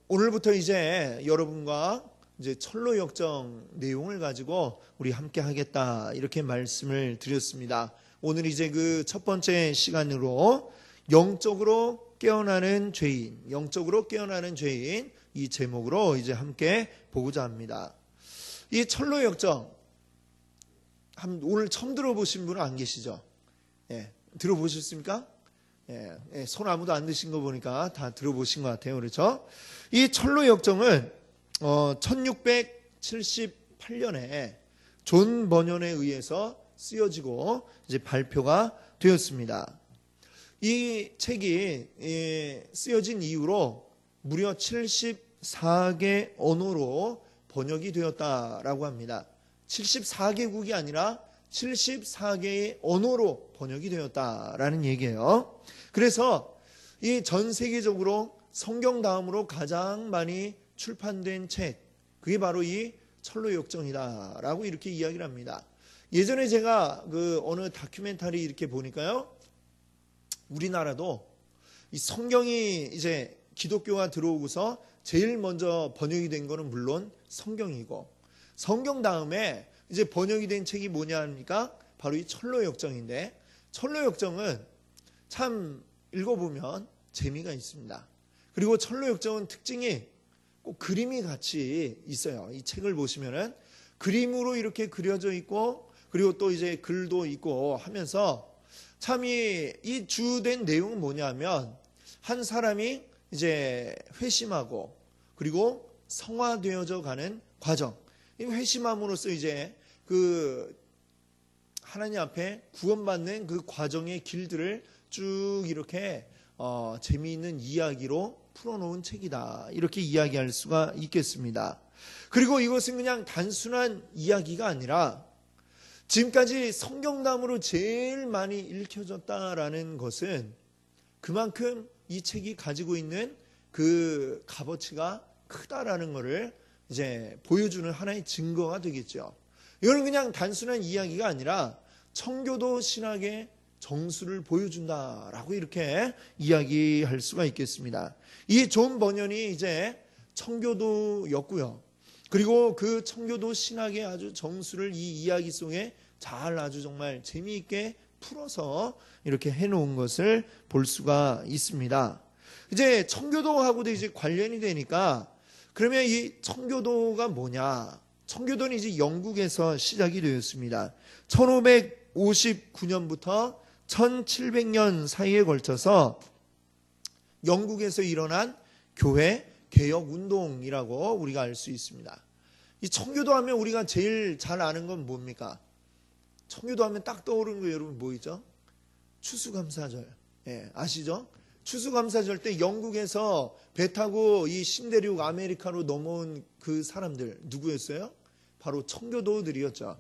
오늘부터 이제 여러분과 이제 철로 역정 내용을 가지고 우리 함께 하겠다 이렇게 말씀을 드렸습니다. 오늘 이제 그 첫 번째 시간으로 영적으로 깨어나는 죄인, 영적으로 깨어나는 죄인 이 제목으로 이제 함께 보고자 합니다. 이 철로 역정 오늘 처음 들어보신 분은 안 계시죠? 예, 들어보셨습니까? 손 아무도 안 드신 거 보니까 다 들어보신 것 같아요. 그렇죠? 이 철로 역정은 1678년에 존 버년에 의해서 쓰여지고 이제 발표가 되었습니다. 이 책이 쓰여진 이후로 무려 74개 언어로 번역이 되었다라고 합니다. 74개국이 아니라 74개의 언어로 번역이 되었다라는 얘기예요. 그래서 이 전 세계적으로 성경 다음으로 가장 많이 출판된 책, 그게 바로 이 철로 역정이다라고 이렇게 이야기를 합니다. 예전에 제가 그 어느 다큐멘터리 이렇게 보니까요, 우리나라도 이 성경이 이제 기독교가 들어오고서 제일 먼저 번역이 된 거는 물론 성경이고, 성경 다음에 이제 번역이 된 책이 뭐냐 합니까? 바로 이 철로 역정인데, 철로 역정은 참 읽어보면 재미가 있습니다. 그리고 철로 역정은 특징이 꼭 그림이 같이 있어요. 이 책을 보시면은 그림으로 이렇게 그려져 있고, 그리고 또 이제 글도 있고 하면서 참 이 주된 내용은 뭐냐면, 한 사람이 이제 회심하고 그리고 성화되어져 가는 과정, 이 회심함으로써 이제 그 하나님 앞에 구원받는 그 과정의 길들을 쭉 이렇게 재미있는 이야기로 풀어놓은 책이다, 이렇게 이야기할 수가 있겠습니다. 그리고 이것은 그냥 단순한 이야기가 아니라 지금까지 성경담으로 제일 많이 읽혀졌다라는 것은 그만큼 이 책이 가지고 있는 그 값어치가 크다라는 것을 이제 보여주는 하나의 증거가 되겠죠. 이거는 그냥 단순한 이야기가 아니라 청교도 신학의 정수를 보여준다라고 이렇게 이야기할 수가 있겠습니다. 이 존 버년이 이제 청교도였고요. 그리고 그 청교도 신학의 아주 정수를 이 이야기 속에 잘 아주 정말 재미있게 풀어서 이렇게 해놓은 것을 볼 수가 있습니다. 이제 청교도하고도 이제 관련이 되니까, 그러면 이 청교도가 뭐냐? 청교도는 이제 영국에서 시작이 되었습니다. 1559년부터 1700년 사이에 걸쳐서 영국에서 일어난 교회 개혁 운동이라고 우리가 알 수 있습니다. 이 청교도 하면 우리가 제일 잘 아는 건 뭡니까? 청교도 하면 딱 떠오르는 거 여러분 뭐이죠? 추수감사절. 아시죠? 추수감사절 때 영국에서 배 타고 이 신대륙 아메리카로 넘어온 그 사람들 누구였어요? 바로 청교도들이었죠.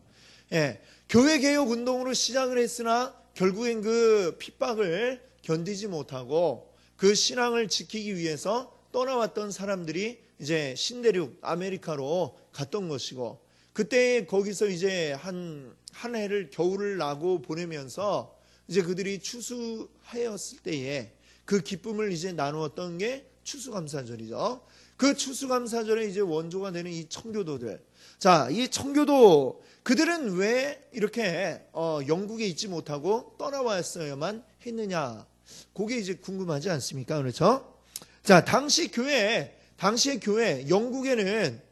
교회 개혁 운동으로 시작을 했으나 결국엔 그 핍박을 견디지 못하고 그 신앙을 지키기 위해서 떠나왔던 사람들이 이제 신대륙 아메리카로 갔던 것이고, 그때 거기서 이제 한 해를 겨울을 나고 보내면서 이제 그들이 추수하였을 때에 그 기쁨을 이제 나누었던 게 추수감사절이죠. 그 추수감사절에 이제 원조가 되는 이 청교도들. 자, 이 청교도 그들은 왜 이렇게 영국에 있지 못하고 떠나왔어야만 했느냐? 그게 이제 궁금하지 않습니까? 그렇죠? 자, 당시의 교회, 영국에는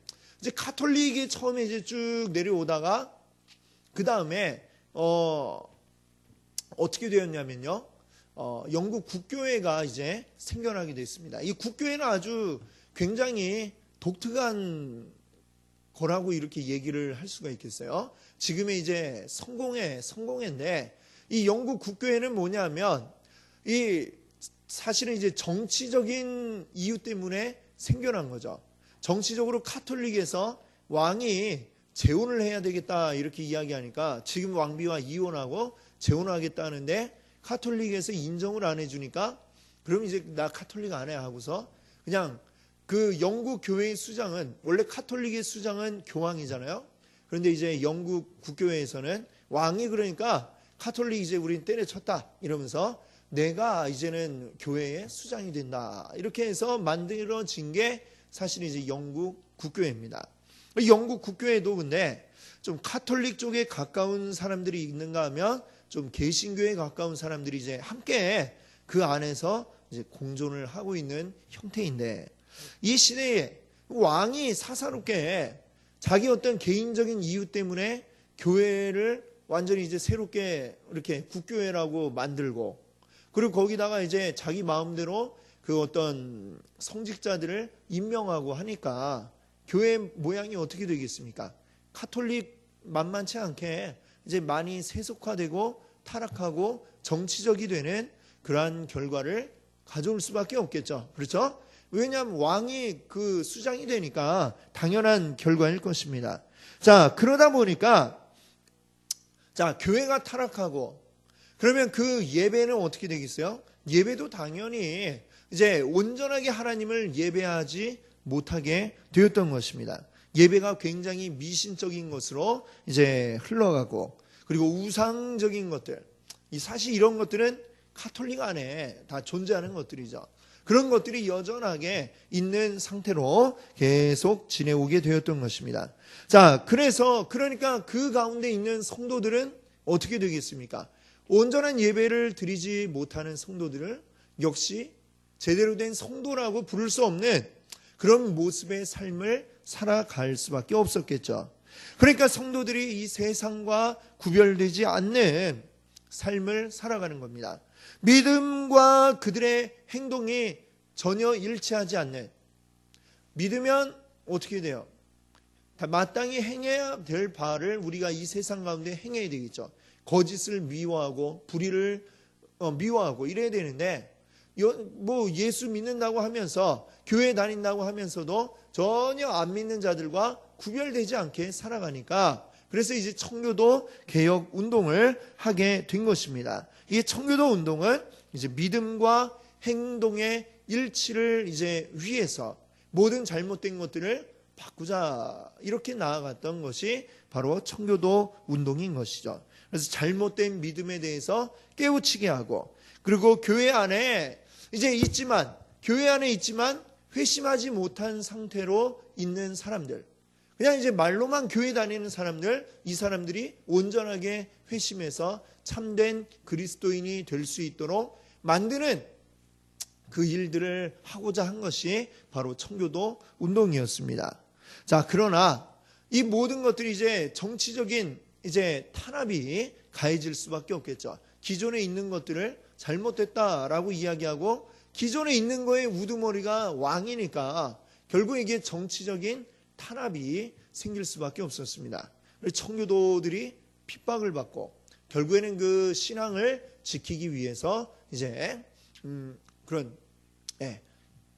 이제 가톨릭이 처음에 이제 쭉 내려오다가 그 다음에 어떻게 되었냐면요, 영국 국교회가 이제 생겨나게 됐습니다. 이 국교회는 아주 굉장히 독특한 거라고 이렇게 얘기를 할 수가 있겠어요. 지금의 이제 성공회인데, 이 영국 국교회는 뭐냐면 사실은 이제 정치적인 이유 때문에 생겨난 거죠. 정치적으로 카톨릭에서 왕이 재혼을 해야 되겠다 이렇게 이야기하니까, 지금 왕비와 이혼하고 재혼하겠다는데 카톨릭에서 인정을 안 해주니까, 그럼 이제 나 카톨릭 안 해 하고서 그냥 그 영국 교회의 수장은, 원래 카톨릭의 수장은 교황이잖아요. 그런데 이제 영국 국교회에서는 왕이 그러니까 카톨릭 이제 우린 때려쳤다 이러면서 내가 이제는 교회의 수장이 된다. 이렇게 해서 만들어진 게 사실 이제 영국 국교회입니다. 영국 국교회도 근데 좀 카톨릭 쪽에 가까운 사람들이 있는가 하면 좀 개신교에 가까운 사람들이 이제 함께 그 안에서 이제 공존을 하고 있는 형태인데, 이 시대에 왕이 사사롭게 자기 어떤 개인적인 이유 때문에 교회를 완전히 이제 새롭게 이렇게 국교회라고 만들고, 그리고 거기다가 이제 자기 마음대로 그 어떤 성직자들을 임명하고 하니까 교회 모양이 어떻게 되겠습니까? 카톨릭 만만치 않게 이제 많이 세속화되고 타락하고 정치적이 되는 그러한 결과를 가져올 수밖에 없겠죠. 그렇죠? 왜냐하면 왕이 그 수장이 되니까 당연한 결과일 것입니다. 자, 그러다 보니까 자, 교회가 타락하고 그러면 그 예배는 어떻게 되겠어요? 예배도 당연히 이제 온전하게 하나님을 예배하지 못하게 되었던 것입니다. 예배가 굉장히 미신적인 것으로 이제 흘러가고, 그리고 우상적인 것들, 사실 이런 것들은 카톨릭 안에 다 존재하는 것들이죠. 그런 것들이 여전하게 있는 상태로 계속 지내오게 되었던 것입니다. 자, 그러니까 그 가운데 있는 성도들은 어떻게 되겠습니까? 온전한 예배를 드리지 못하는 성도들을 역시 제대로 된 성도라고 부를 수 없는 그런 모습의 삶을 살아갈 수밖에 없었겠죠. 그러니까 성도들이 이 세상과 구별되지 않는 삶을 살아가는 겁니다. 믿음과 그들의 행동이 전혀 일치하지 않는, 믿으면 어떻게 돼요? 마땅히 행해야 될 바를 우리가 이 세상 가운데 행해야 되겠죠. 거짓을 미워하고 불의를 미워하고 이래야 되는데, 뭐 예수 믿는다고 하면서 교회 다닌다고 하면서도 전혀 안 믿는 자들과 구별되지 않게 살아가니까, 그래서 이제 청교도 개혁 운동을 하게 된 것입니다. 이 청교도 운동은 이제 믿음과 행동의 일치를 이제 위해서 모든 잘못된 것들을 바꾸자, 이렇게 나아갔던 것이 바로 청교도 운동인 것이죠. 그래서 잘못된 믿음에 대해서 깨우치게 하고, 그리고 교회 안에 있지만 회심하지 못한 상태로 있는 사람들, 그냥 이제 말로만 교회 다니는 사람들, 이 사람들이 온전하게 회심해서 참된 그리스도인이 될 수 있도록 만드는 그 일들을 하고자 한 것이 바로 청교도 운동이었습니다. 자, 그러나 이 모든 것들이 이제 정치적인 이제 탄압이 가해질 수밖에 없겠죠. 기존에 있는 것들을 잘못됐다라고 이야기하고, 기존에 있는 거에 우두머리가 왕이니까 결국 이게 정치적인 탄압이 생길 수밖에 없었습니다. 청교도들이 핍박을 받고 결국에는 그 신앙을 지키기 위해서 이제 그런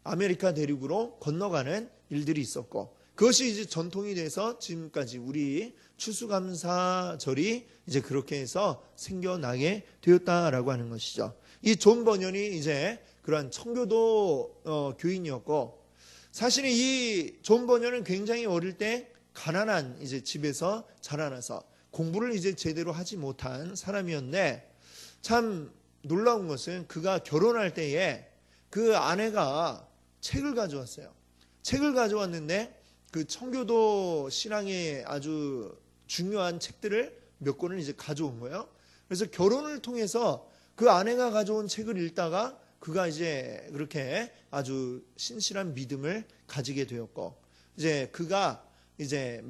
아메리카 대륙으로 건너가는 일들이 있었고, 그것이 이제 전통이 돼서 지금까지 우리 추수감사절이 이제 그렇게 해서 생겨나게 되었다라고 하는 것이죠. 이 존 버년이 이제 그러한 청교도 교인이었고, 사실은 이 존 버년은 굉장히 어릴 때 가난한 이제 집에서 자라나서 공부를 이제 제대로 하지 못한 사람이었는데, 참 놀라운 것은 그가 결혼할 때에 그 아내가 책을 가져왔어요. 책을 가져왔는데 그 청교도 신앙의 아주 중요한 책들을 몇 권을 이제 가져온 거예요. 그래서 결혼을 통해서 그 아내가 가져온 책을 읽다가 그가 이제 그렇게 아주 신실한 믿음을 가지게 되었고, 이제 그가 이제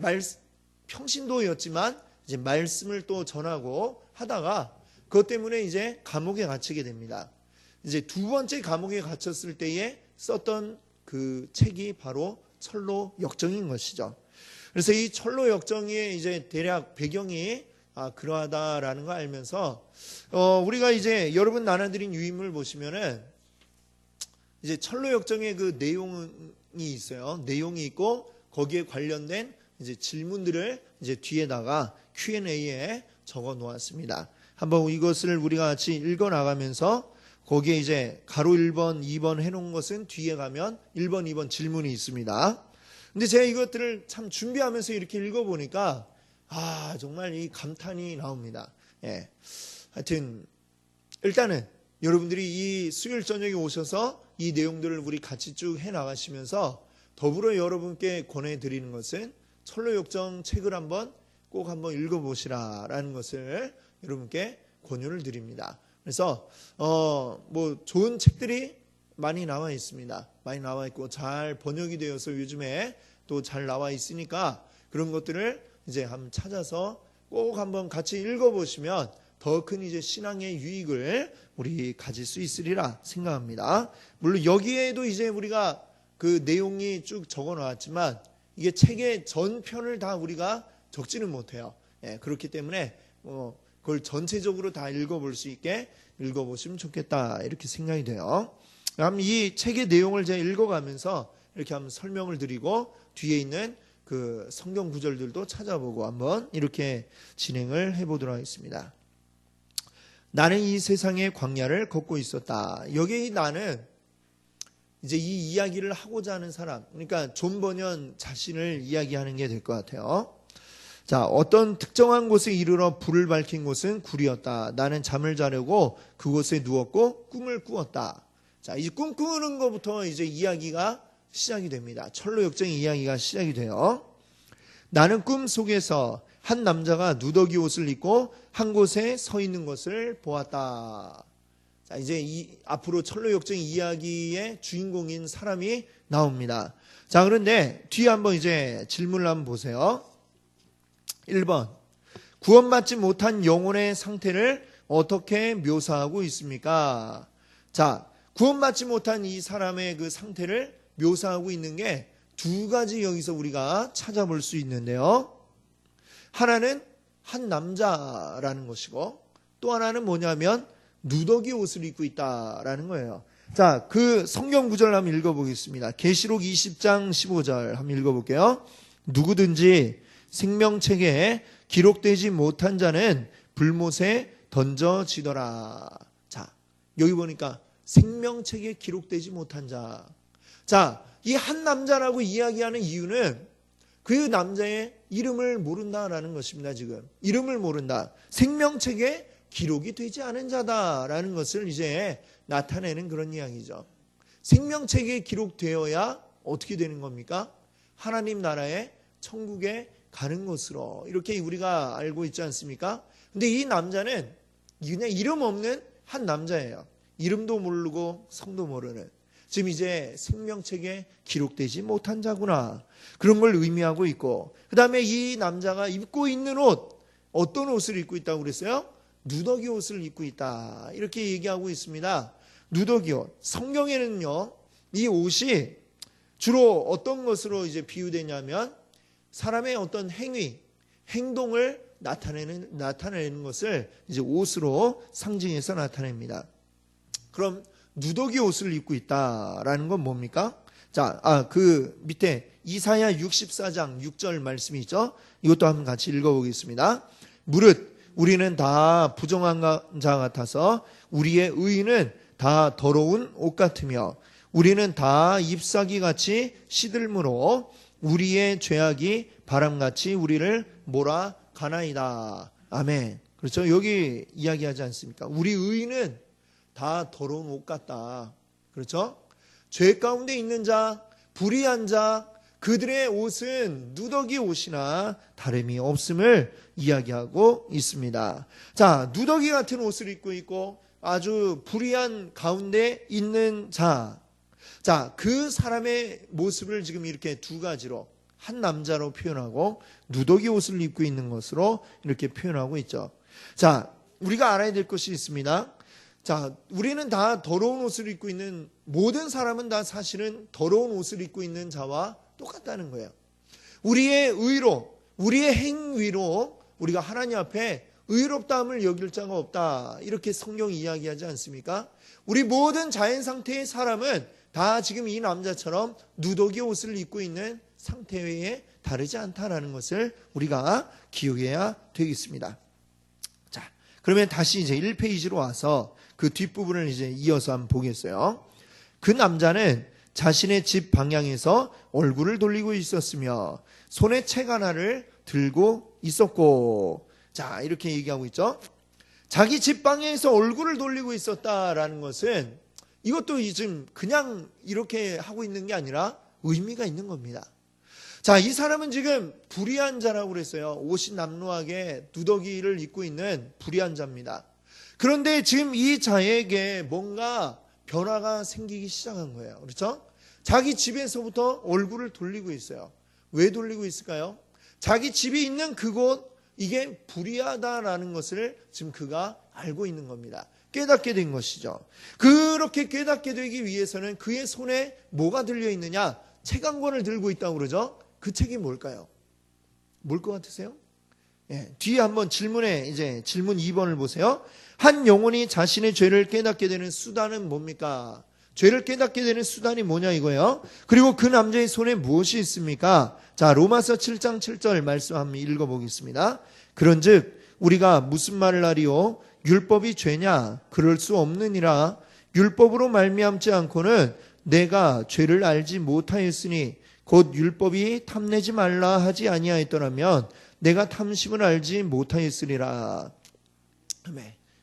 평신도였지만 이제 말씀을 또 전하고 하다가 그것 때문에 이제 감옥에 갇히게 됩니다. 이제 두 번째 감옥에 갇혔을 때에 썼던 그 책이 바로 철로 역정인 것이죠. 그래서 이 철로 역정의 이제 대략 배경이 그러하다라는 걸 알면서 우리가 이제 여러분 나눠드린 유인물 보시면은 이제 철로 역정의 그 내용이 있어요. 내용이 있고 거기에 관련된 이제 질문들을 이제 뒤에다가 Q&A에 적어 놓았습니다. 한번 이것을 우리가 같이 읽어 나가면서 거기에 이제 가로 1번, 2번 해놓은 것은 뒤에 가면 1번, 2번 질문이 있습니다. 근데 제가 이것들을 참 준비하면서 이렇게 읽어보니까 정말 이 감탄이 나옵니다. 하여튼 일단은 여러분들이 이 수요일 저녁에 오셔서 이 내용들을 우리 같이 쭉 해나가시면서 더불어 여러분께 권해드리는 것은 철로역정 책을 꼭 한번 읽어보시라라는 것을 여러분께 권유를 드립니다. 그래서 뭐 좋은 책들이 많이 나와 있습니다. 많이 나와 있고 잘 번역이 되어서 요즘에 또 잘 나와 있으니까 그런 것들을 이제 한번 찾아서 꼭 한번 같이 읽어보시면 더 큰 이제 신앙의 유익을 우리 가질 수 있으리라 생각합니다. 물론 여기에도 이제 우리가 그 내용이 쭉 적어 놨지만 이게 책의 전편을 다 우리가 적지는 못해요. 예, 그렇기 때문에 그걸 전체적으로 다 읽어볼 수 있게 읽어보시면 좋겠다 이렇게 생각이 돼요. 그럼 이 책의 내용을 제가 읽어가면서 이렇게 한번 설명을 드리고 뒤에 있는 그 성경 구절들도 찾아보고 한번 이렇게 진행을 해보도록 하겠습니다. 나는 이 세상의 광야를 걷고 있었다. 여기 나는 이제 이 이야기를 하고자 하는 사람, 그러니까 존 버년 자신을 이야기하는 게 될 것 같아요. 자, 어떤 특정한 곳에 이르러 불을 밝힌 곳은 굴이었다. 나는 잠을 자려고 그곳에 누웠고 꿈을 꾸었다. 자, 이제 꿈꾸는 것부터 이제 이야기가 시작이 됩니다. 철로역정의 이야기가 시작이 돼요. 나는 꿈 속에서 한 남자가 누더기 옷을 입고 한 곳에 서 있는 것을 보았다. 자, 이제 앞으로 철로역정 이야기의 주인공인 사람이 나옵니다. 자, 그런데 뒤에 한번 이제 질문을 한번 보세요. 1번. 구원받지 못한 영혼의 상태를 어떻게 묘사하고 있습니까? 자, 구원받지 못한 이 사람의 그 상태를 묘사하고 있는 게 두 가지 여기서 우리가 찾아볼 수 있는데요. 하나는 한 남자라는 것이고 또 하나는 뭐냐면 누더기 옷을 입고 있다라는 거예요. 자, 그 성경 구절 한번 읽어보겠습니다. 계시록 20장 15절 한번 읽어볼게요. 누구든지 생명책에 기록되지 못한 자는 불못에 던져지더라. 자, 여기 보니까 생명책에 기록되지 못한 자. 자, 이 한 남자라고 이야기하는 이유는 그 남자의 이름을 모른다라는 것입니다. 지금 이름을 모른다. 생명책에 기록이 되지 않은 자다라는 것을 이제 나타내는 그런 이야기죠. 생명책에 기록되어야 어떻게 되는 겁니까? 하나님 나라의 천국에 가는 것으로 이렇게 우리가 알고 있지 않습니까? 근데 이 남자는 그냥 이름 없는 한 남자예요. 이름도 모르고 성도 모르는. 지금 이제 생명책에 기록되지 못한 자구나. 그런 걸 의미하고 있고, 그 다음에 이 남자가 입고 있는 옷, 어떤 옷을 입고 있다고 그랬어요? 누더기 옷을 입고 있다. 이렇게 얘기하고 있습니다. 누더기 옷. 성경에는요, 이 옷이 주로 어떤 것으로 이제 비유되냐면 사람의 어떤 행위, 행동을 나타내는 것을 이제 옷으로 상징해서 나타냅니다. 그럼 누더기 옷을 입고 있다라는 건 뭡니까? 자, 그 밑에 이사야 64장 6절 말씀이 있죠? 이것도 한번 같이 읽어보겠습니다. 무릇 우리는 다 부정한 자 같아서 우리의 의인은 다 더러운 옷 같으며 우리는 다 잎사귀 같이 시들므로 우리의 죄악이 바람같이 우리를 몰아가나이다. 아멘. 그렇죠? 여기 이야기하지 않습니까? 우리 의인은 다 더러운 옷 같다. 그렇죠? 죄 가운데 있는 자, 불의한 자, 그들의 옷은 누더기 옷이나 다름이 없음을 이야기하고 있습니다. 자, 누더기 같은 옷을 입고 있고 아주 불의한 가운데 있는 자. 자, 그 사람의 모습을 지금 이렇게 두 가지로 한 남자로 표현하고 누더기 옷을 입고 있는 것으로 이렇게 표현하고 있죠. 자, 우리가 알아야 될 것이 있습니다. 자, 우리는 다 더러운 옷을 입고 있는, 모든 사람은 다 사실은 더러운 옷을 입고 있는 자와 똑같다는 거예요. 우리의 의로, 우리의 행위로 우리가 하나님 앞에 의롭다함을 여길 자가 없다. 이렇게 성경이 이야기하지 않습니까? 우리 모든 자연 상태의 사람은 다 지금 이 남자처럼 누더기 옷을 입고 있는 상태에 다르지 않다라는 것을 우리가 기억해야 되겠습니다. 자, 그러면 다시 이제 1페이지로 와서 그 뒷부분을 이제 이어서 한번 보겠어요. 그 남자는 자신의 집 방향에서 얼굴을 돌리고 있었으며 손에 책 하나를 들고 있었고. 자, 이렇게 얘기하고 있죠. 자기 집 방에서 얼굴을 돌리고 있었다라는 것은 이것도 지금 그냥 이렇게 하고 있는 게 아니라 의미가 있는 겁니다. 자, 이 사람은 지금 불의한 자라고 그랬어요. 옷이 남루하게 누더기를 입고 있는 불의한 자입니다. 그런데 지금 이 자에게 뭔가 변화가 생기기 시작한 거예요. 그렇죠? 자기 집에서부터 얼굴을 돌리고 있어요. 왜 돌리고 있을까요? 자기 집이 있는 그곳, 이게 불의하다라는 것을 지금 그가 알고 있는 겁니다. 깨닫게 된 것이죠. 그렇게 깨닫게 되기 위해서는 그의 손에 뭐가 들려 있느냐? 책 한 권을 들고 있다고 그러죠. 그 책이 뭘까요? 뭘 것 같으세요? 예, 뒤에 한번 질문에 이제 질문 2번을 보세요. 한 영혼이 자신의 죄를 깨닫게 되는 수단은 뭡니까? 죄를 깨닫게 되는 수단이 뭐냐 이거예요. 그리고 그 남자의 손에 무엇이 있습니까? 자, 로마서 7장 7절 말씀 한번 읽어보겠습니다. 그런즉 우리가 무슨 말을 하리요? 율법이 죄냐? 그럴 수 없느니라. 율법으로 말미암지 않고는 내가 죄를 알지 못하였으니 곧 율법이 탐내지 말라 하지 아니하였더라면 내가 탐심을 알지 못하였으리라.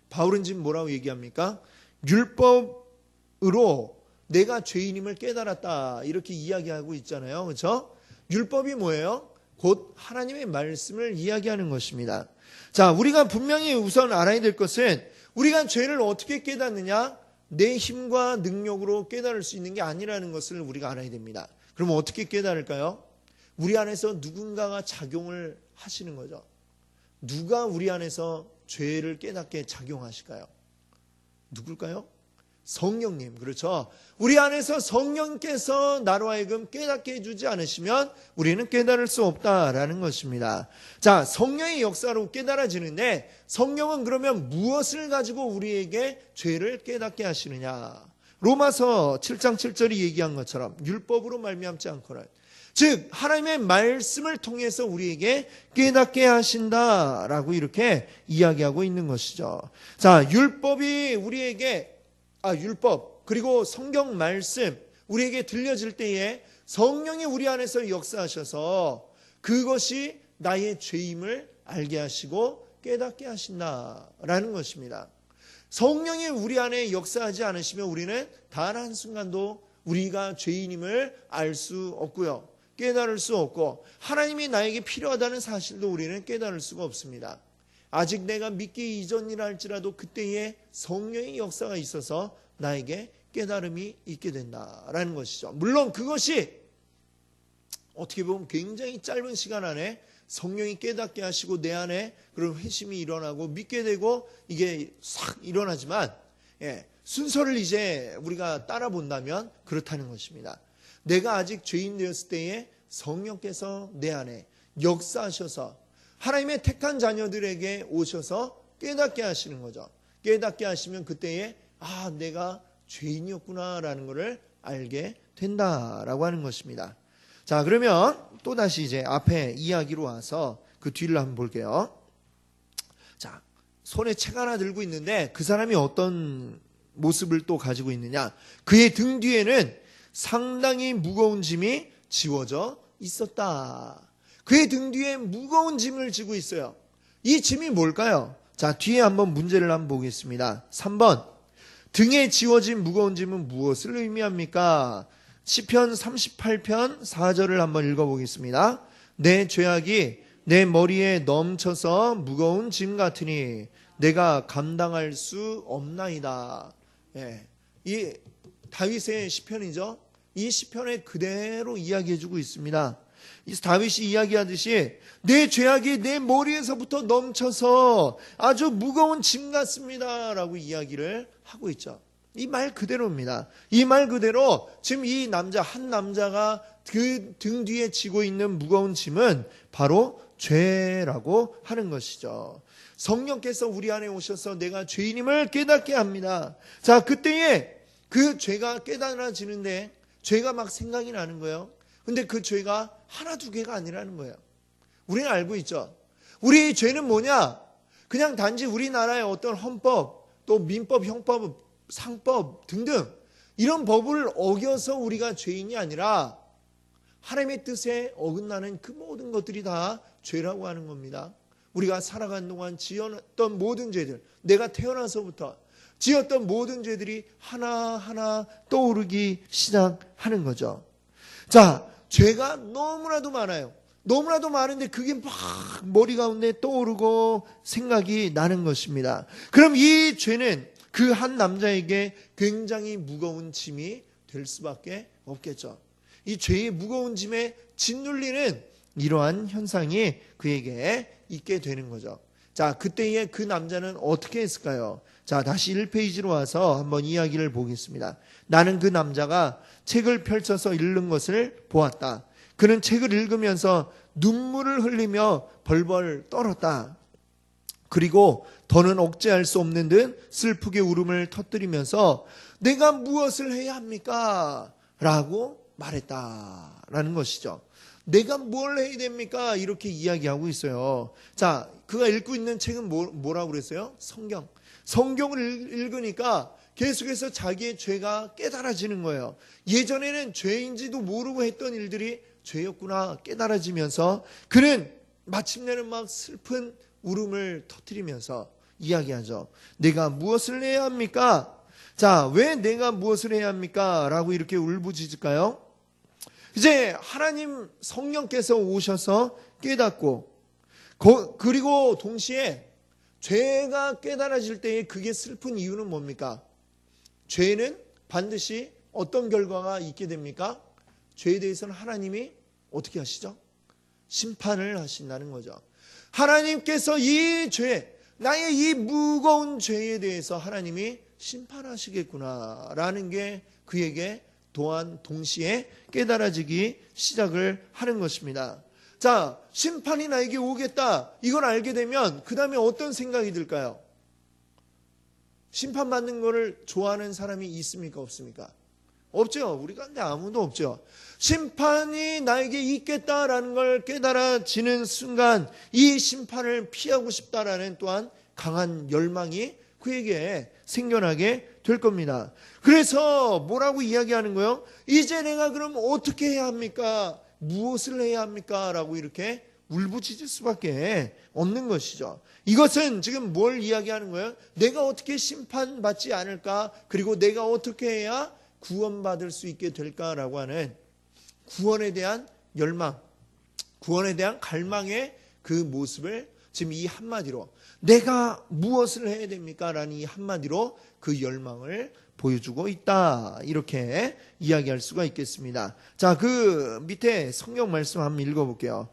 바울은 지금 뭐라고 얘기합니까? 율법으로 내가 죄인임을 깨달았다 이렇게 이야기하고 있잖아요. 그렇죠? 율법이 뭐예요? 곧 하나님의 말씀을 이야기하는 것입니다. 자, 우리가 분명히 우선 알아야 될 것은 우리가 죄를 어떻게 깨닫느냐? 내 힘과 능력으로 깨달을 수 있는 게 아니라는 것을 우리가 알아야 됩니다. 그럼 어떻게 깨달을까요? 우리 안에서 누군가가 작용을 하시는 거죠. 누가 우리 안에서 죄를 깨닫게 작용하실까요? 누굴까요? 성령님. 그렇죠? 우리 안에서 성령께서 나로 하여금 깨닫게 해주지 않으시면 우리는 깨달을 수 없다라는 것입니다. 자, 성령의 역사로 깨달아지는데 성령은 그러면 무엇을 가지고 우리에게 죄를 깨닫게 하시느냐? 로마서 7장 7절이 얘기한 것처럼 율법으로 말미암지 않고는, 즉 하나님의 말씀을 통해서 우리에게 깨닫게 하신다라고 이렇게 이야기하고 있는 것이죠. 자, 율법이 우리에게 율법 그리고 성경 말씀 우리에게 들려질 때에 성령이 우리 안에서 역사하셔서 그것이 나의 죄임을 알게 하시고 깨닫게 하신다라는 것입니다. 성령이 우리 안에 역사하지 않으시면 우리는 단 한순간도 우리가 죄인임을 알 수 없고요. 깨달을 수 없고 하나님이 나에게 필요하다는 사실도 우리는 깨달을 수가 없습니다. 아직 내가 믿기 이전이라 할지라도 그때에 성령의 역사가 있어서 나에게 깨달음이 있게 된다라는 것이죠. 물론 그것이 어떻게 보면 굉장히 짧은 시간 안에 성령이 깨닫게 하시고 내 안에 그런 회심이 일어나고 믿게 되고 이게 싹 일어나지만 순서를 이제 우리가 따라 본다면 그렇다는 것입니다. 내가 아직 죄인 되었을 때에 성령께서 내 안에 역사하셔서 하나님의 택한 자녀들에게 오셔서 깨닫게 하시는 거죠. 깨닫게 하시면 그때에 내가 죄인이었구나라는 것을 알게 된다라고 하는 것입니다. 자, 그러면 또다시 이제 앞에 이야기로 와서 그 뒤를 한번 볼게요. 자, 손에 책 하나 들고 있는데 그 사람이 어떤 모습을 또 가지고 있느냐? 그의 등 뒤에는 상당히 무거운 짐이 지워져 있었다. 그의 등 뒤에 무거운 짐을 지고 있어요. 이 짐이 뭘까요? 자, 뒤에 한번 문제를 한번 보겠습니다. 3번. 등에 지워진 무거운 짐은 무엇을 의미합니까? 시편 38편 4절을 한번 읽어보겠습니다. 내 죄악이 내 머리에 넘쳐서 무거운 짐 같으니 내가 감당할 수 없나이다. 이 다윗의 시편이죠. 이 시편에 그대로 이야기해주고 있습니다. 이 다윗이 이야기하듯이 내 죄악이 내 머리에서부터 넘쳐서 아주 무거운 짐 같습니다 라고 이야기를 하고 있죠. 이 말 그대로입니다. 이 말 그대로 지금 이 한 남자가 그 등 뒤에 지고 있는 무거운 짐은 바로 죄라고 하는 것이죠. 성령께서 우리 안에 오셔서 내가 죄인임을 깨닫게 합니다. 자, 그때에 그 죄가 깨달아지는데 죄가 막 생각이 나는 거예요. 근데 그 죄가 하나 두 개가 아니라는 거예요. 우리는 알고 있죠. 우리의 죄는 뭐냐? 그냥 단지 우리나라의 어떤 헌법, 또 민법, 형법, 상법 등등 이런 법을 어겨서 우리가 죄인이 아니라 하나님의 뜻에 어긋나는 그 모든 것들이 다 죄라고 하는 겁니다. 우리가 살아간 동안 지었던 모든 죄들, 내가 태어나서부터 지었던 모든 죄들이 하나하나 떠오르기 시작하는 거죠. 자, 죄가 너무나도 많아요. 너무나도 많은데 그게 막 머리 가운데 떠오르고 생각이 나는 것입니다. 그럼 이 죄는 그 한 남자에게 굉장히 무거운 짐이 될 수밖에 없겠죠. 이 죄의 무거운 짐에 짓눌리는 이러한 현상이 그에게 있게 되는 거죠. 자, 그때에 그 남자는 어떻게 했을까요? 자, 다시 1페이지로 와서 한번 이야기를 보겠습니다. 나는 그 남자가 책을 펼쳐서 읽는 것을 보았다. 그는 책을 읽으면서 눈물을 흘리며 벌벌 떨었다. 그리고 더는 억제할 수 없는 듯 슬프게 울음을 터뜨리면서 내가 무엇을 해야 합니까? 라고 말했다라는 것이죠. 내가 뭘 해야 됩니까? 이렇게 이야기하고 있어요. 자, 그가 읽고 있는 책은 뭐라고 그랬어요? 성경. 성경을 읽으니까 계속해서 자기의 죄가 깨달아지는 거예요. 예전에는 죄인지도 모르고 했던 일들이 죄였구나 깨달아지면서 그는 마침내는 막 슬픈 울음을 터뜨리면서 이야기하죠. 내가 무엇을 해야 합니까? 자, 왜 내가 무엇을 해야 합니까? 라고 이렇게 울부짖을까요? 이제 하나님 성령께서 오셔서 깨닫고 그리고 동시에 죄가 깨달아질 때에 그게 슬픈 이유는 뭡니까? 죄는 반드시 어떤 결과가 있게 됩니까? 죄에 대해서는 하나님이 어떻게 하시죠? 심판을 하신다는 거죠. 하나님께서 이 죄, 나의 이 무거운 죄에 대해서 하나님이 심판하시겠구나라는 게 그에게 또한 동시에 깨달아지기 시작을 하는 것입니다. 자, 심판이 나에게 오겠다. 이걸 알게 되면 그 다음에 어떤 생각이 들까요? 심판받는 것을 좋아하는 사람이 있습니까? 없습니까? 없죠. 우리 가운데 아무도 없죠. 심판이 나에게 있겠다라는 걸 깨달아지는 순간 이 심판을 피하고 싶다라는 또한 강한 열망이 그에게 생겨나게 될 겁니다. 그래서 뭐라고 이야기하는 거예요? 이제 내가 그럼 어떻게 해야 합니까? 무엇을 해야 합니까? 라고 이렇게 울부짖을 수밖에 없는 것이죠. 이것은 지금 뭘 이야기하는 거예요? 내가 어떻게 심판받지 않을까? 그리고 내가 어떻게 해야 구원받을 수 있게 될까라고 하는 구원에 대한 열망, 구원에 대한 갈망의 그 모습을 지금 이 한마디로 내가 무엇을 해야 됩니까? 라는 이 한마디로 그 열망을 보여주고 있다. 이렇게 이야기할 수가 있겠습니다. 자, 그 밑에 성경 말씀 한번 읽어볼게요.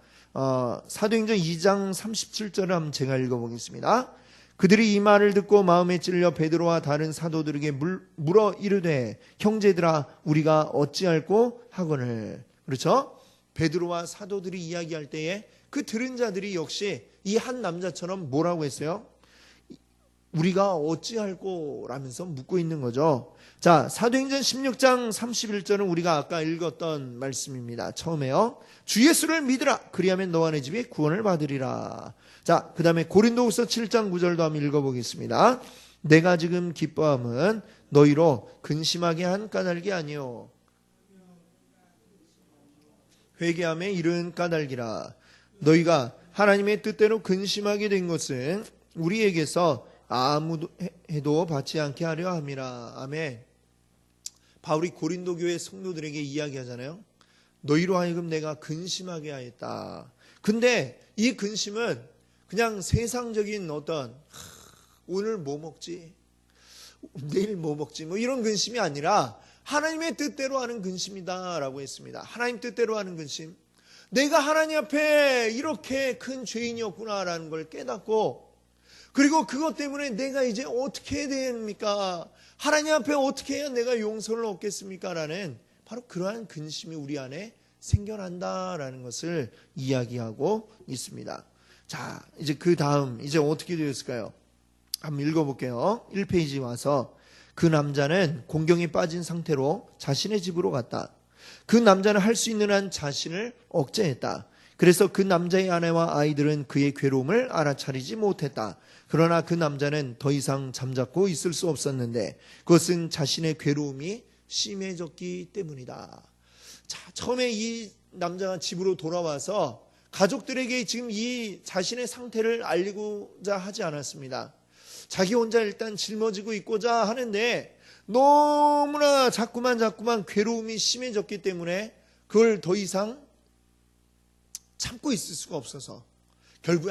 사도행전 2장 37절을 한번 제가 읽어보겠습니다. 그들이 이 말을 듣고 마음에 찔려 베드로와 다른 사도들에게 물어 이르되 형제들아 우리가 어찌할꼬 하거늘. 그렇죠? 베드로와 사도들이 이야기할 때에 그 들은 자들이 역시 이 한 남자처럼 뭐라고 했어요? 우리가 어찌할꼬 라면서 묻고 있는 거죠. 자, 사도행전 16장 31절은 우리가 아까 읽었던 말씀입니다. 처음에요. 주 예수를 믿으라. 그리하면 너와 내 집이 구원을 받으리라. 자, 그 다음에 고린도후서 7장 9절도 한번 읽어보겠습니다. 내가 지금 기뻐함은 너희로 근심하게 한 까닭이 아니요 회개함에 이른 까닭이라. 너희가 하나님의 뜻대로 근심하게 된 것은 우리에게서 아무도 해도 받지 않게 하려 함이라. 아멘. 바울이 고린도 교회 성도들에게 이야기하잖아요. 너희로 하여금 내가 근심하게 하였다. 근데 이 근심은 그냥 세상적인 어떤 오늘 뭐 먹지? 내일 뭐 먹지? 뭐 이런 근심이 아니라 하나님의 뜻대로 하는 근심이다라고 했습니다. 하나님 뜻대로 하는 근심. 내가 하나님 앞에 이렇게 큰 죄인이었구나라는 걸 깨닫고 그리고 그것 때문에 내가 이제 어떻게 해야 됩니까? 하나님 앞에 어떻게 해야 내가 용서를 얻겠습니까? 라는 바로 그러한 근심이 우리 안에 생겨난다라는 것을 이야기하고 있습니다. 자, 이제 그 다음 이제 어떻게 되었을까요? 한번 읽어볼게요. 1페이지 와서 그 남자는 공경에 빠진 상태로 자신의 집으로 갔다. 그 남자는 할 수 있는 한 자신을 억제했다. 그래서 그 남자의 아내와 아이들은 그의 괴로움을 알아차리지 못했다. 그러나 그 남자는 더 이상 잠자코 있을 수 없었는데 그것은 자신의 괴로움이 심해졌기 때문이다. 자, 처음에 이 남자가 집으로 돌아와서 가족들에게 지금 이 자신의 상태를 알리고자 하지 않았습니다. 자기 혼자 일단 짊어지고 있고자 하는데 너무나 자꾸만 괴로움이 심해졌기 때문에 그걸 더 이상 참고 있을 수가 없어서 결국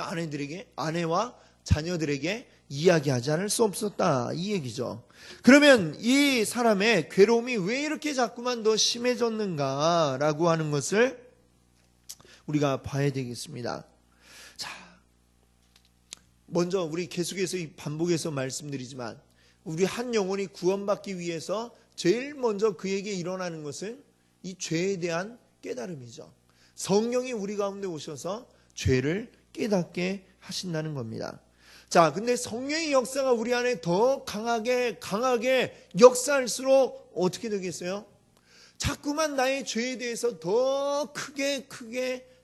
아내와 자녀들에게 이야기하지 않을 수 없었다, 이 얘기죠. 그러면 이 사람의 괴로움이 왜 이렇게 자꾸만 더 심해졌는가라고 하는 것을 우리가 봐야 되겠습니다. 자, 먼저 우리 계속해서 반복해서 말씀드리지만 우리 한 영혼이 구원받기 위해서 제일 먼저 그에게 일어나는 것은 이 죄에 대한 깨달음이죠. 성령이 우리 가운데 오셔서 죄를 깨닫게 하신다는 겁니다. 자, 근데 성령의 역사가 우리 안에 더 강하게 역사할수록 어떻게 되겠어요? 자꾸만 나의 죄에 대해서 더 크게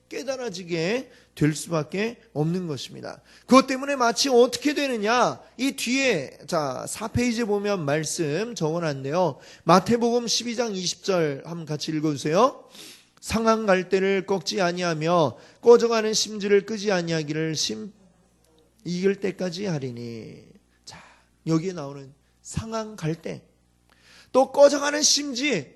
깨달아지게 될 수밖에 없는 것입니다. 그것 때문에 마치 어떻게 되느냐, 이 뒤에 4페이지에 보면 말씀 적어놨는데요. 마태복음 12장 20절 한번 같이 읽어주세요. 상한 갈대를 꺾지 아니하며 꺼져가는 심지를 끄지 아니하기를 이길 때까지 하리니. 자, 여기에 나오는 상한 갈대, 또 꺼져가는 심지,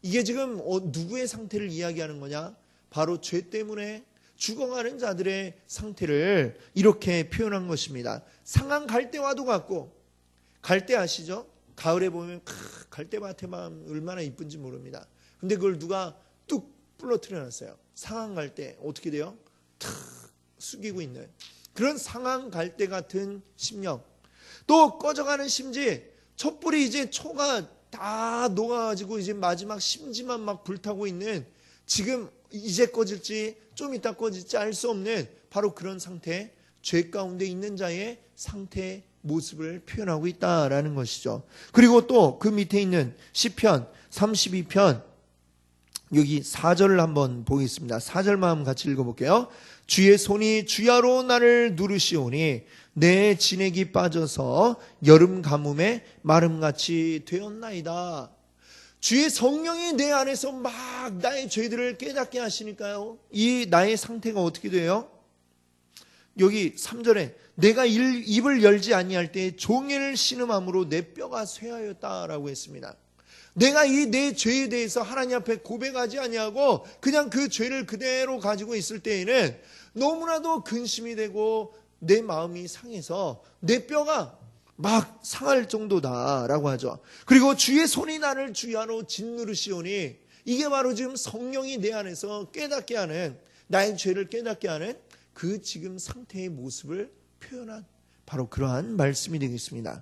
이게 지금 누구의 상태를 이야기하는 거냐? 바로 죄 때문에 죽어가는 자들의 상태를 이렇게 표현한 것입니다. 상한 갈대와도 같고, 갈대 아시죠? 가을에 보면 갈대밭에만 얼마나 이쁜지 모릅니다. 근데 그걸 누가 뚝 부러뜨려 놨어요. 상한 갈대 어떻게 돼요? 탁 숙이고 있는 그런 상한 갈대 같은 심령. 또 꺼져가는 심지, 촛불이 이제 초가 다 녹아가지고 이제 마지막 심지만 막 불타고 있는, 지금 이제 꺼질지 좀 이따 꺼질지 알 수 없는 바로 그런 상태, 죄 가운데 있는 자의 상태 모습을 표현하고 있다라는 것이죠. 그리고 또 그 밑에 있는 시편 32편 여기 4절을 한번 보겠습니다. 4절만 같이 읽어볼게요. 주의 손이 주야로 나를 누르시오니 내 진액이 빠져서 여름 가뭄에 마름같이 되었나이다. 주의 성령이 내 안에서 막 나의 죄들을 깨닫게 하시니까요, 이 나의 상태가 어떻게 돼요? 여기 3절에 내가 입을 열지 아니할 때 종일 신음함으로 내 뼈가 쇠하였다라고 했습니다. 내가 이 내 죄에 대해서 하나님 앞에 고백하지 아니하고 그냥 그 죄를 그대로 가지고 있을 때에는 너무나도 근심이 되고 내 마음이 상해서 내 뼈가 막 상할 정도다라고 하죠. 그리고 주의 손이 나를 주야로 짓누르시오니, 이게 바로 지금 성령이 내 안에서 깨닫게 하는, 나의 죄를 깨닫게 하는 그 지금 상태의 모습을 표현한 바로 그러한 말씀이 되겠습니다.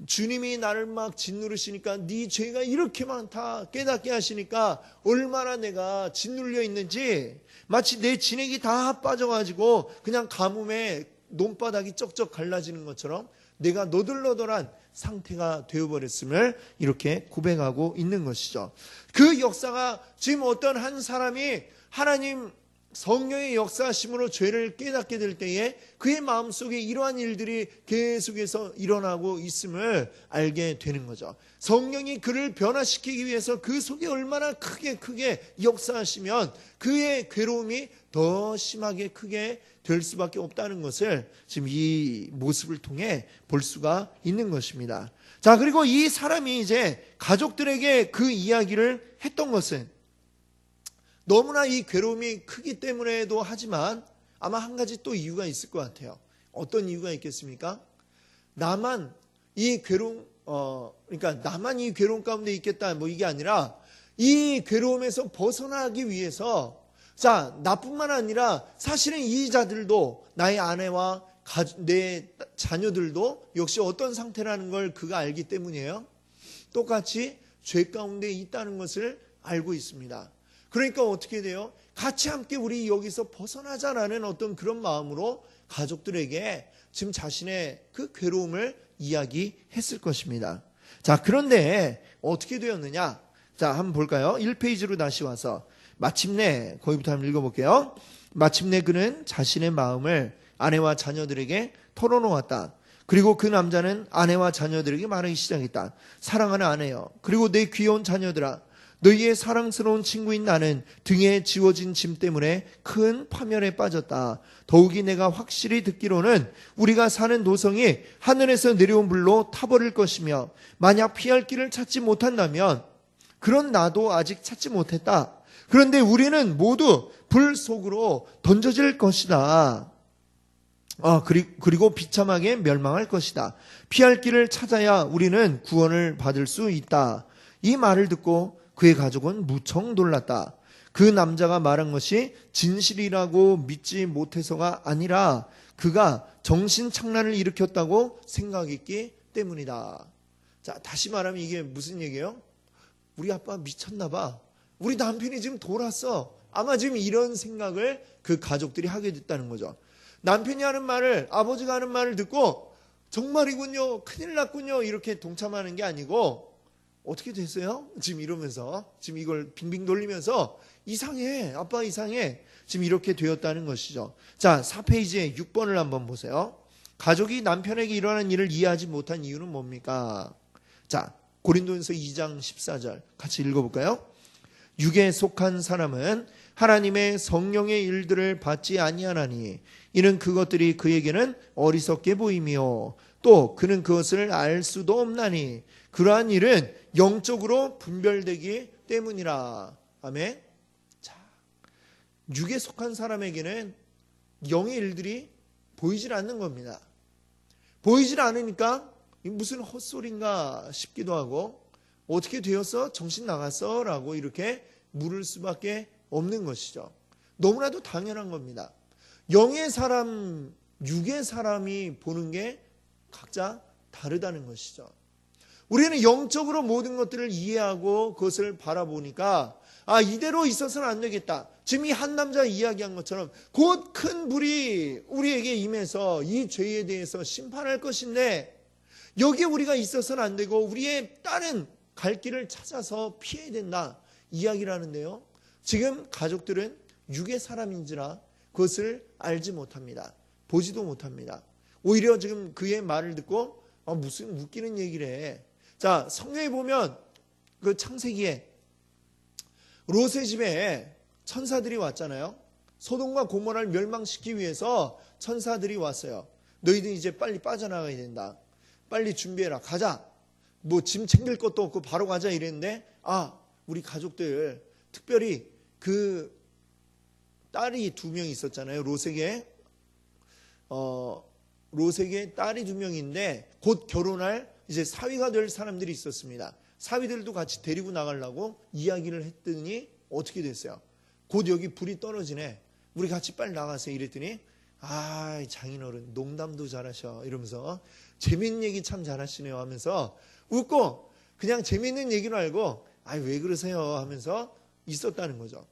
주님이 나를 막 짓누르시니까, 네 죄가 이렇게 많다 깨닫게 하시니까 얼마나 내가 짓눌려 있는지, 마치 내 진액이 다 빠져가지고 그냥 가뭄에 논바닥이 쩍쩍 갈라지는 것처럼 내가 너덜너덜한 상태가 되어버렸음을 이렇게 고백하고 있는 것이죠. 그 역사가 지금 어떤 한 사람이 하나님 성령의 역사하심으로 죄를 깨닫게 될 때에 그의 마음속에 이러한 일들이 계속해서 일어나고 있음을 알게 되는 거죠. 성령이 그를 변화시키기 위해서 그 속에 얼마나 크게 역사하시면 그의 괴로움이 더 심하게 크게 될 수밖에 없다는 것을 지금 이 모습을 통해 볼 수가 있는 것입니다. 자, 그리고 이 사람이 이제 가족들에게 그 이야기를 했던 것은 너무나 이 괴로움이 크기 때문에도 하지만 아마 한 가지 또 이유가 있을 것 같아요. 어떤 이유가 있겠습니까? 나만 이 괴로움 가운데 있겠다, 뭐 이게 아니라 이 괴로움에서 벗어나기 위해서, 자, 나뿐만 아니라 사실은 이 자들도, 나의 아내와 내 자녀들도 역시 어떤 상태라는 걸 그가 알기 때문이에요. 똑같이 죄 가운데 있다는 것을 알고 있습니다. 그러니까 어떻게 돼요? 같이 함께 우리 여기서 벗어나자라는 어떤 그런 마음으로 가족들에게 지금 자신의 그 괴로움을 이야기했을 것입니다. 자, 그런데 어떻게 되었느냐? 자, 한번 볼까요? 1페이지로 다시 와서 마침내, 거기부터 한번 읽어볼게요. 마침내 그는 자신의 마음을 아내와 자녀들에게 털어놓았다. 그리고 그 남자는 아내와 자녀들에게 말하기 시작했다. 사랑하는 아내여, 그리고 내 귀여운 자녀들아, 너희의 사랑스러운 친구인 나는 등에 지워진 짐 때문에 큰 파멸에 빠졌다. 더욱이 내가 확실히 듣기로는 우리가 사는 도성이 하늘에서 내려온 불로 타버릴 것이며 만약 피할 길을 찾지 못한다면 그런 나도 아직 찾지 못했다. 그런데 우리는 모두 불 속으로 던져질 것이다. 그리고 비참하게 멸망할 것이다. 피할 길을 찾아야 우리는 구원을 받을 수 있다. 이 말을 듣고 그의 가족은 무척 놀랐다. 그 남자가 말한 것이 진실이라고 믿지 못해서가 아니라 그가 정신착란을 일으켰다고 생각했기 때문이다. 자, 다시 말하면 이게 무슨 얘기예요? 우리 아빠 미쳤나 봐. 우리 남편이 지금 돌았어. 아마 지금 이런 생각을 그 가족들이 하게 됐다는 거죠. 남편이 하는 말을, 아버지가 하는 말을 듣고 정말이군요, 큰일 났군요, 이렇게 동참하는 게 아니고 어떻게 됐어요? 지금 이러면서, 지금 이걸 빙빙 돌리면서 이상해, 아빠 이상해, 지금 이렇게 되었다는 것이죠. 자, 4페이지에 6번을 한번 보세요. 가족이 남편에게 일어난 일을 이해하지 못한 이유는 뭡니까? 자, 고린도전서 2장 14절 같이 읽어볼까요? 육에 속한 사람은 하나님의 성령의 일들을 받지 아니하나니 이는 그것들이 그에게는 어리석게 보이며 또 그는 그것을 알 수도 없나니 그러한 일은 영적으로 분별되기 때문이라. 아멘. 자, 육에 속한 사람에게는 영의 일들이 보이질 않는 겁니다. 보이질 않으니까 무슨 헛소리인가 싶기도 하고 어떻게 되었어? 정신 나갔어? 라고 이렇게 물을 수밖에 없는 것이죠. 너무나도 당연한 겁니다. 영의 사람, 육의 사람이 보는 게 각자 다르다는 것이죠. 우리는 영적으로 모든 것들을 이해하고 그것을 바라보니까 이대로 있어서는 안 되겠다. 지금 이 한 남자 이야기한 것처럼 곧 큰 불이 우리에게 임해서 이 죄에 대해서 심판할 것인데 여기에 우리가 있어서는 안 되고 우리의 다른 갈 길을 찾아서 피해야 된다 이야기를 하는데요. 지금 가족들은 육의 사람인지라 그것을 알지 못합니다. 보지도 못합니다. 오히려 지금 그의 말을 듣고 무슨 웃기는 얘기를 해. 자, 성경에 보면 그 창세기에 롯의 집에 천사들이 왔잖아요. 소돔과 고모라를 멸망시키기 위해서 천사들이 왔어요. 너희들 이제 빨리 빠져나가야 된다. 빨리 준비해라. 가자. 뭐 짐 챙길 것도 없고 바로 가자 이랬는데 우리 가족들 특별히 그 딸이 2명 있었잖아요. 롯에게 딸이 2명인데 곧 결혼할 이제 사위가 될 사람들이 있었습니다. 사위들도 같이 데리고 나가려고 이야기를 했더니 어떻게 됐어요? 곧 여기 불이 떨어지네. 우리 같이 빨리 나가세요. 이랬더니 장인어른 농담도 잘하셔 이러면서 재밌는 얘기 참 잘하시네요 하면서 웃고 그냥 재밌는 얘기로 알고 왜 그러세요 하면서 있었다는 거죠.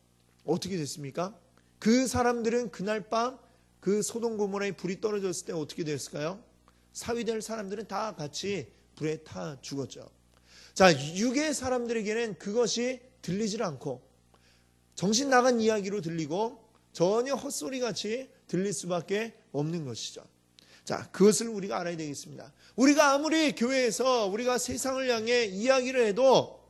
어떻게 됐습니까? 그 사람들은 그날 밤 그 소돔 고모라에 불이 떨어졌을 때 어떻게 됐을까요? 사위될 사람들은 다 같이 불에 타 죽었죠. 자, 육의 사람들에게는 그것이 들리질 않고 정신 나간 이야기로 들리고 전혀 헛소리같이 들릴 수밖에 없는 것이죠. 자, 그것을 우리가 알아야 되겠습니다. 우리가 아무리 교회에서 우리가 세상을 향해 이야기를 해도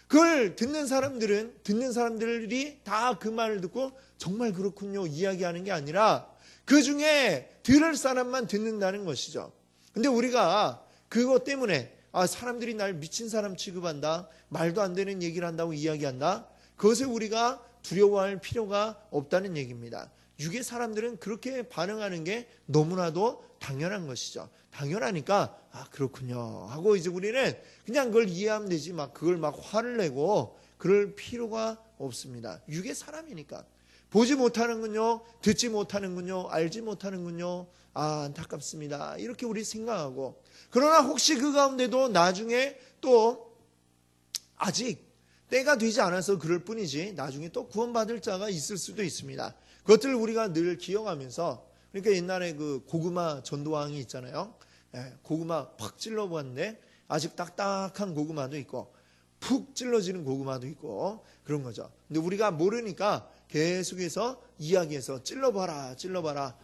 그걸 듣는 사람들이 다 그 말을 듣고 정말 그렇군요 이야기하는 게 아니라 그 중에 들을 사람만 듣는다는 것이죠. 근데 우리가 그것 때문에 사람들이 날 미친 사람 취급한다, 말도 안 되는 얘기를 한다고 이야기한다, 그것을 우리가 두려워할 필요가 없다는 얘기입니다. 육의 사람들은 그렇게 반응하는 게 너무나도 당연한 것이죠. 당연하니까 그렇군요 하고 이제 우리는 그냥 그걸 이해하면 되지 그걸 화를 내고 그럴 필요가 없습니다. 육의 사람이니까. 보지 못하는군요, 듣지 못하는군요, 알지 못하는군요, 안타깝습니다 이렇게 우리 생각하고, 그러나 혹시 그 가운데도 나중에 또 아직 때가 되지 않아서 그럴 뿐이지 나중에 또 구원받을 자가 있을 수도 있습니다. 그것들을 우리가 늘 기억하면서, 그러니까 옛날에 그 고구마 전도왕이 있잖아요. 고구마 팍 찔러보았는데 아직 딱딱한 고구마도 있고 푹 찔러지는 고구마도 있고 그런 거죠. 근데 우리가 모르니까 계속해서 이야기해서 찔러봐라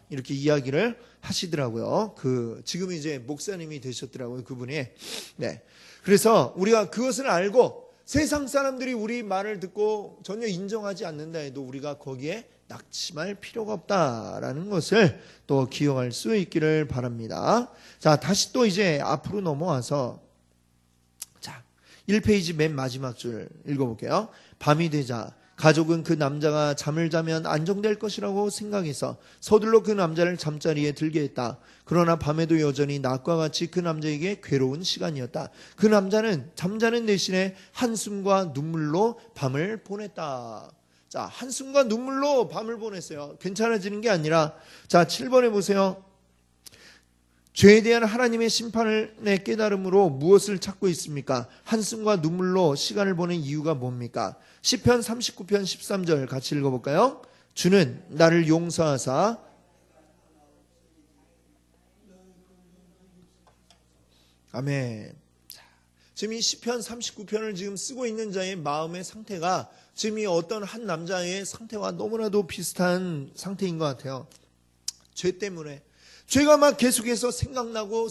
이렇게 이야기를 하시더라고요. 지금 이제 목사님이 되셨더라고요, 그분이. 네. 그래서 우리가 그것을 알고 세상 사람들이 우리 말을 듣고 전혀 인정하지 않는다 해도 우리가 거기에 낙심할 필요가 없다라는 것을 또 기억할 수 있기를 바랍니다. 자, 다시 또 이제 앞으로 넘어와서 자, 1페이지 맨 마지막 줄 읽어볼게요. 밤이 되자 가족은 그 남자가 잠을 자면 안정될 것이라고 생각해서 서둘러 그 남자를 잠자리에 들게 했다. 그러나 밤에도 여전히 낮과 같이 그 남자에게 괴로운 시간이었다. 그 남자는 잠자는 대신에 한숨과 눈물로 밤을 보냈다. 자, 한숨과 눈물로 밤을 보냈어요. 괜찮아지는 게 아니라, 자, 7번에 보세요. 죄에 대한 하나님의 심판의 깨달음으로 무엇을 찾고 있습니까? 한숨과 눈물로 시간을 보낸 이유가 뭡니까? 시편 39편 13절 같이 읽어볼까요? 주는 나를 용서하사 아멘. 자, 지금 이 시편 39편을 지금 쓰고 있는 자의 마음의 상태가 지금 이 어떤 한 남자의 상태와 너무나도 비슷한 상태인 것 같아요. 죄 때문에 죄가 막 계속해서 생각나고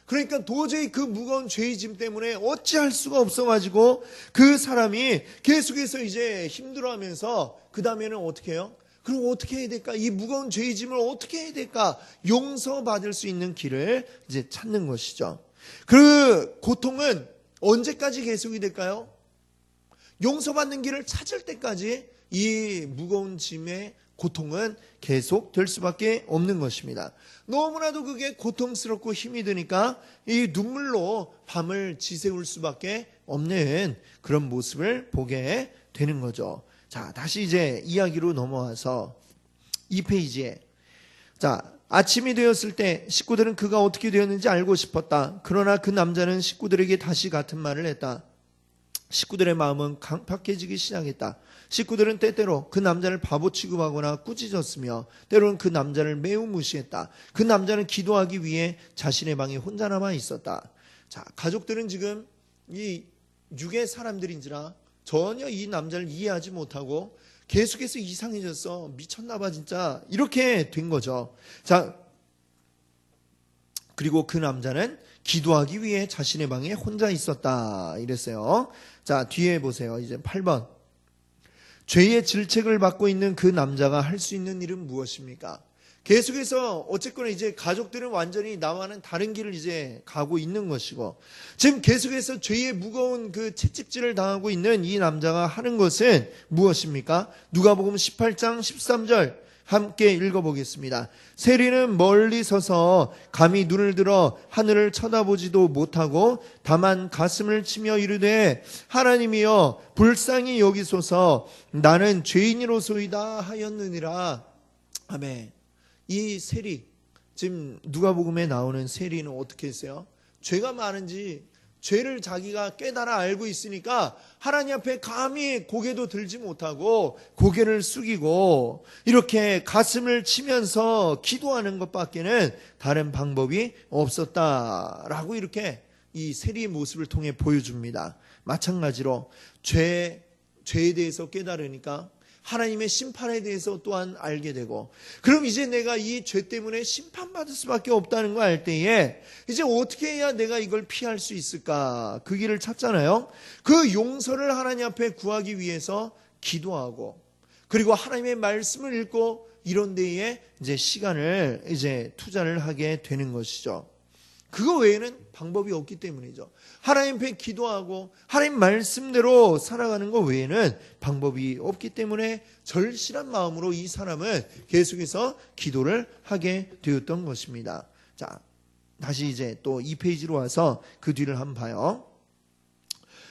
그러니까 도저히 그 무거운 죄의 짐 때문에 어찌할 수가 없어가지고 그 사람이 계속해서 이제 힘들어하면서 그 다음에는 어떻게 해요? 그럼 어떻게 해야 될까? 이 무거운 죄의 짐을 어떻게 해야 될까? 용서받을 수 있는 길을 이제 찾는 것이죠. 그 고통은 언제까지 계속이 될까요? 용서받는 길을 찾을 때까지 이 무거운 짐의 고통은 계속 될 수밖에 없는 것입니다. 너무나도 그게 고통스럽고 힘이 드니까 이 눈물로 밤을 지새울 수밖에 없는 그런 모습을 보게 되는 거죠. 자, 다시 이제 이야기로 넘어와서 2페이지에 자, 아침이 되었을 때 식구들은 그가 어떻게 되었는지 알고 싶었다. 그러나 그 남자는 식구들에게 다시 같은 말을 했다. 식구들의 마음은 강팍해지기 시작했다. 식구들은 때때로 그 남자를 바보 취급하거나 꾸짖었으며 때로는 그 남자를 매우 무시했다. 그 남자는 기도하기 위해 자신의 방에 혼자 남아 있었다. 자, 가족들은 지금 이 육의 사람들인지라 전혀 이 남자를 이해하지 못하고 계속해서 이상해졌어. 미쳤나 봐 진짜. 이렇게 된 거죠. 자, 그리고 그 남자는 기도하기 위해 자신의 방에 혼자 있었다. 이랬어요. 자, 뒤에 보세요. 이제 8번. 죄의 질책을 받고 있는 그 남자가 할 수 있는 일은 무엇입니까? 계속해서 어쨌거나 이제 가족들은 완전히 나와는 다른 길을 이제 가고 있는 것이고 지금 계속해서 죄의 무거운 그 채찍질을 당하고 있는 이 남자가 하는 것은 무엇입니까? 누가복음 18장 13절 함께 읽어보겠습니다. 세리는 멀리 서서 감히 눈을 들어 하늘을 쳐다보지도 못하고 다만 가슴을 치며 이르되 하나님이여 불쌍히 여기소서 나는 죄인이로소이다 하였느니라. 아멘. 이 세리, 지금 누가복음에 나오는 세리는 어떻게 했어요? 죄가 많은지 죄를 자기가 깨달아 알고 있으니까 하나님 앞에 감히 고개도 들지 못하고 고개를 숙이고 이렇게 가슴을 치면서 기도하는 것밖에는 다른 방법이 없었다라고 이렇게 이 세리의 모습을 통해 보여줍니다. 마찬가지로 죄에 대해서 깨달으니까 하나님의 심판에 대해서 또한 알게 되고 그럼 이제 내가 이 죄 때문에 심판받을 수밖에 없다는 거 알 때에 이제 어떻게 해야 내가 이걸 피할 수 있을까? 그 길을 찾잖아요. 그 용서를 하나님 앞에 구하기 위해서 기도하고 그리고 하나님의 말씀을 읽고 이런 데에 이제 시간을 이제 투자를 하게 되는 것이죠. 그거 외에는 방법이 없기 때문이죠. 하나님 앞에 기도하고 하나님 말씀대로 살아가는 것 외에는 방법이 없기 때문에 절실한 마음으로 이 사람은 계속해서 기도를 하게 되었던 것입니다. 자, 다시 이제 또 2페이지로 와서 그 뒤를 한번 봐요.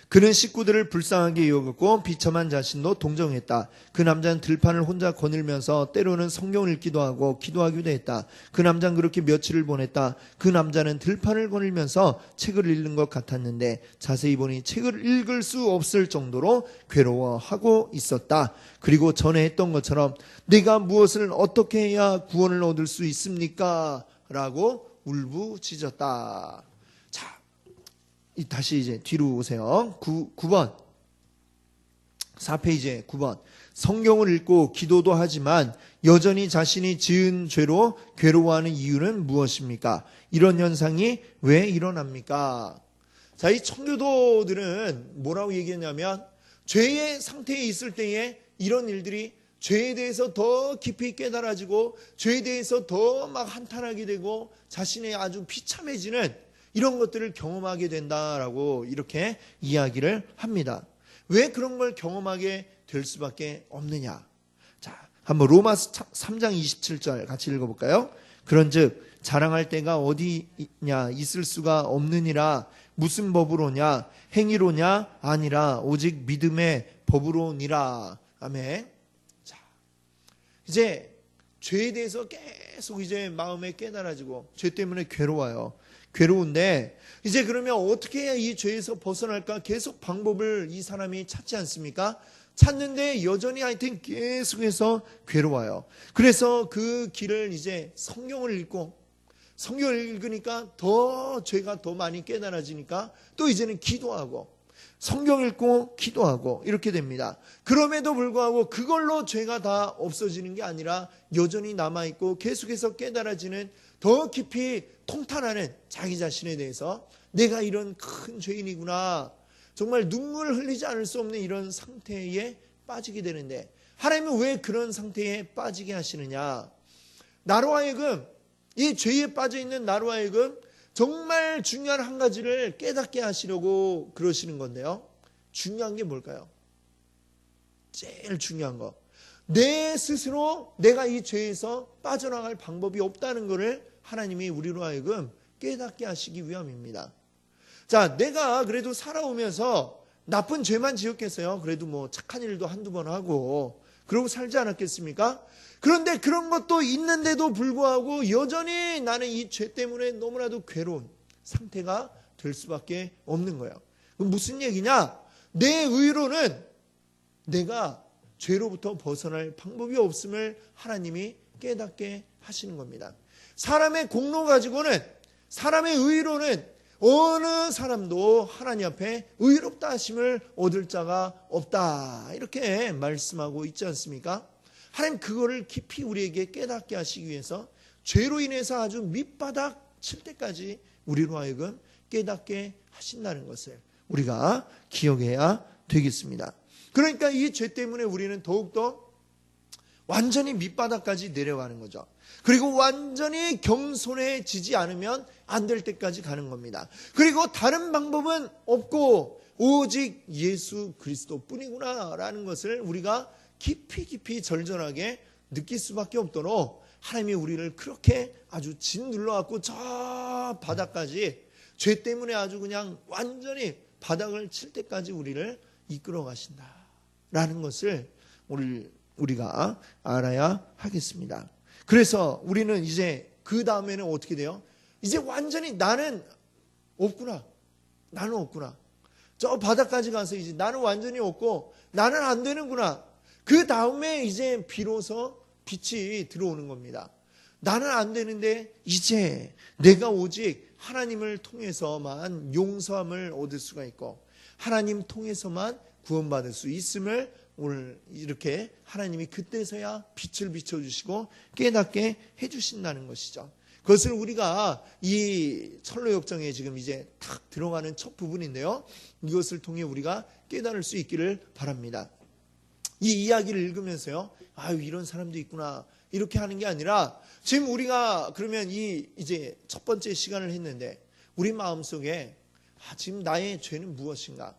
그는 식구들을 불쌍하게 여겼고 비참한 자신도 동정했다. 그 남자는 들판을 혼자 거닐면서 때로는 성경을 읽기도 하고 기도하기도 했다. 그 남자는 그렇게 며칠을 보냈다. 그 남자는 들판을 거닐면서 책을 읽는 것 같았는데 자세히 보니 책을 읽을 수 없을 정도로 괴로워하고 있었다. 그리고 전에 했던 것처럼 내가 무엇을 어떻게 해야 구원을 얻을 수 있습니까? 라고 울부짖었다. 자, 다시 이제 뒤로 오세요. 9번 4페이지에 9번 성경을 읽고 기도도 하지만 여전히 자신이 지은 죄로 괴로워하는 이유는 무엇입니까? 이런 현상이 왜 일어납니까? 자, 이 청교도들은 뭐라고 얘기했냐면 죄의 상태에 있을 때에 이런 일들이 죄에 대해서 더 깊이 깨달아지고 죄에 대해서 더 막 한탄하게 되고 자신의 아주 비참해지는 이런 것들을 경험하게 된다라고 이렇게 이야기를 합니다. 왜 그런 걸 경험하게 될 수밖에 없느냐? 자, 한번 로마서 3장 27절 같이 읽어볼까요? 그런즉 자랑할 때가 어디 있냐? 있을 수가 없느니라. 무슨 법으로냐? 행위로냐? 아니라 오직 믿음의 법으로니라. 아멘. 자, 이제 죄에 대해서 계속 이제 마음에 깨달아지고 죄 때문에 괴로워요. 괴로운데 이제 그러면 어떻게 해야 이 죄에서 벗어날까? 계속 방법을 이 사람이 찾지 않습니까? 찾는데 여전히 하여튼 계속해서 괴로워요. 그래서 그 길을 이제 성경을 읽고 성경을 읽으니까 더 죄가 더 많이 깨달아지니까 또 이제는 기도하고 성경 읽고 기도하고 이렇게 됩니다. 그럼에도 불구하고 그걸로 죄가 다 없어지는 게 아니라 여전히 남아있고 계속해서 깨달아지는 더 깊이 통탄하는 자기 자신에 대해서 내가 이런 큰 죄인이구나, 정말 눈물을 흘리지 않을 수 없는 이런 상태에 빠지게 되는데 하나님은 왜 그런 상태에 빠지게 하시느냐? 나로 하여금 이 죄에 빠져있는 나로 하여금 정말 중요한 한 가지를 깨닫게 하시려고 그러시는 건데요. 중요한 게 뭘까요? 제일 중요한 거. 내 스스로 내가 이 죄에서 빠져나갈 방법이 없다는 것을 하나님이 우리로 하여금 깨닫게 하시기 위함입니다. 자, 내가 그래도 살아오면서 나쁜 죄만 지었겠어요? 그래도 뭐 착한 일도 한두 번 하고 그러고 살지 않았겠습니까? 그런데 그런 것도 있는데도 불구하고 여전히 나는 이 죄 때문에 너무나도 괴로운 상태가 될 수밖에 없는 거예요. 그럼 무슨 얘기냐? 내 의로는 내가 죄로부터 벗어날 방법이 없음을 하나님이 깨닫게 하시는 겁니다. 사람의 공로 가지고는, 사람의 의로는 어느 사람도 하나님 앞에 의롭다 하심을 얻을 자가 없다, 이렇게 말씀하고 있지 않습니까? 하나님 그거를 깊이 우리에게 깨닫게 하시기 위해서 죄로 인해서 아주 밑바닥 칠 때까지 우리로 하여금 깨닫게 하신다는 것을 우리가 기억해야 되겠습니다. 그러니까 이 죄 때문에 우리는 더욱더 완전히 밑바닥까지 내려가는 거죠. 그리고 완전히 겸손해지지 않으면 안 될 때까지 가는 겁니다. 그리고 다른 방법은 없고 오직 예수 그리스도뿐이구나 라는 것을 우리가 깊이 절절하게 느낄 수밖에 없도록 하나님이 우리를 그렇게 아주 짓눌러 갖고 저 바닥까지 죄 때문에 아주 그냥 완전히 바닥을 칠 때까지 우리를 이끌어 가신다라는 것을 우리가 알아야 하겠습니다. 그래서 우리는 이제 그 다음에는 어떻게 돼요? 이제 완전히 나는 없구나. 나는 없구나. 저 바닥까지 가서 이제 나는 완전히 없고 나는 안 되는구나. 그 다음에 이제 비로소 빛이 들어오는 겁니다. 나는 안 되는데 이제 내가 오직 하나님을 통해서만 용서함을 얻을 수가 있고 하나님 통해서만 구원받을 수 있음을 오늘 이렇게 하나님이 그때서야 빛을 비춰주시고 깨닫게 해주신다는 것이죠. 그것을 우리가 이 철로역정에 지금 이제 탁 들어가는 첫 부분인데요. 이것을 통해 우리가 깨달을 수 있기를 바랍니다. 이 이야기를 읽으면서요, 아유 이런 사람도 있구나 이렇게 하는 게 아니라 지금 우리가 그러면 이제 첫 번째 시간을 했는데 우리 마음속에 지금 나의 죄는 무엇인가?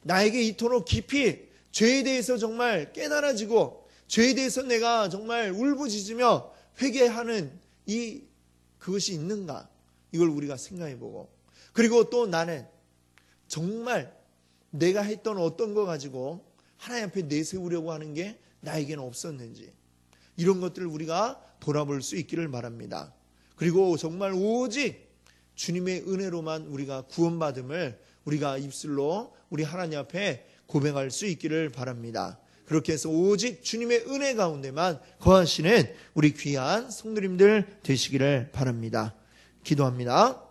나에게 이토록 깊이 죄에 대해서 정말 깨달아지고 죄에 대해서 내가 정말 울부짖으며 회개하는 그것이 있는가? 이걸 우리가 생각해보고 그리고 또 나는 정말 내가 했던 어떤 거 가지고 하나님 앞에 내세우려고 하는 게 나에게는 없었는지 이런 것들을 우리가 돌아볼 수 있기를 바랍니다. 그리고 정말 오직 주님의 은혜로만 우리가 구원받음을 우리가 입술로 우리 하나님 앞에 고백할 수 있기를 바랍니다. 그렇게 해서 오직 주님의 은혜 가운데만 거하시는 우리 귀한 성도님들 되시기를 바랍니다. 기도합니다.